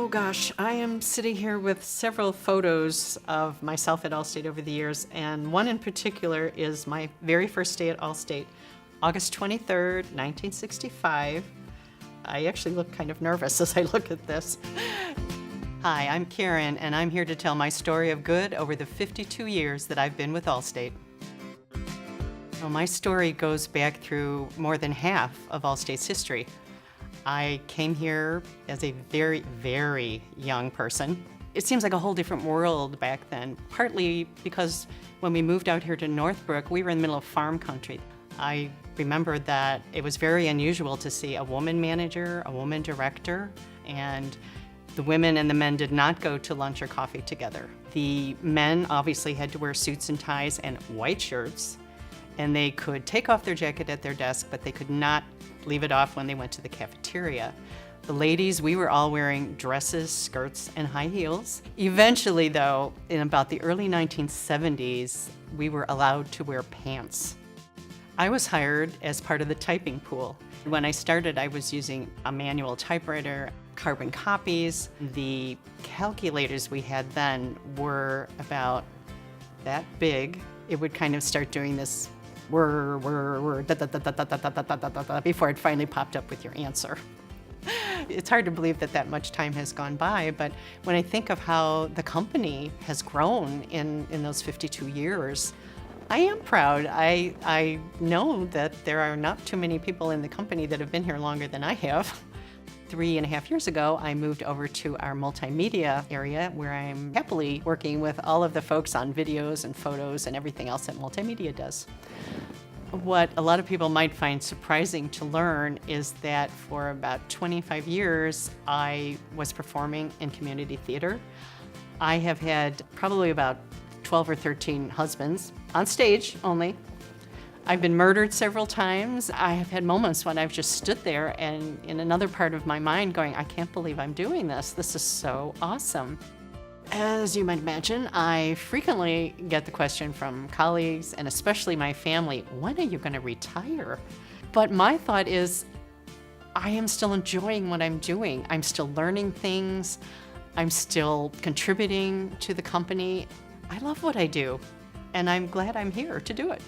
Oh gosh, I am sitting here with several photos of myself at Allstate over the years, and one in particular is my very first day at Allstate, August 23rd, 1965. I actually look kind of nervous as I look at this. Hi, I'm Karen, and I'm here to tell my story of good over the 52 years that I've been with Allstate. Well, my story goes back through more than half of Allstate's history. I came here as a very, very young person. It seems like a whole different world back then, partly because when we moved out here to Northbrook, we were in the middle of farm country. I remember that it was very unusual to see a woman manager, a woman director, and the women and the men did not go to lunch or coffee together. The men obviously had to wear suits and ties and white shirts, and they could take off their jacket at their desk, but they could not leave it off when they went to the cafeteria. The ladies, we were all wearing dresses, skirts, and high heels. Eventually, though, in about the early 1970s, we were allowed to wear pants. I was hired as part of the typing pool. When I started, I was using a manual typewriter, carbon copies. The calculators we had then were about that big. It would kind of start doing this whir, before it finally popped up with your answer. It's hard to believe that that much time has gone by, but when I think of how the company has grown in those 52 years, I am proud. I know that there are not too many people in the company that have been here longer than I have. 3.5 years ago, I moved over to our multimedia area where I'm happily working with all of the folks on videos and photos and everything else that multimedia does. What a lot of people might find surprising to learn is that for about 25 years, I was performing in community theater. I have had probably about 12 or 13 husbands, on stage only. I've been murdered several times. I have had moments when I've just stood there and in another part of my mind going, I can't believe I'm doing this. This is so awesome. As you might imagine, I frequently get the question from colleagues and especially my family, when are you going to retire? But my thought is, I am still enjoying what I'm doing. I'm still learning things. I'm still contributing to the company. I love what I do, and I'm glad I'm here to do it.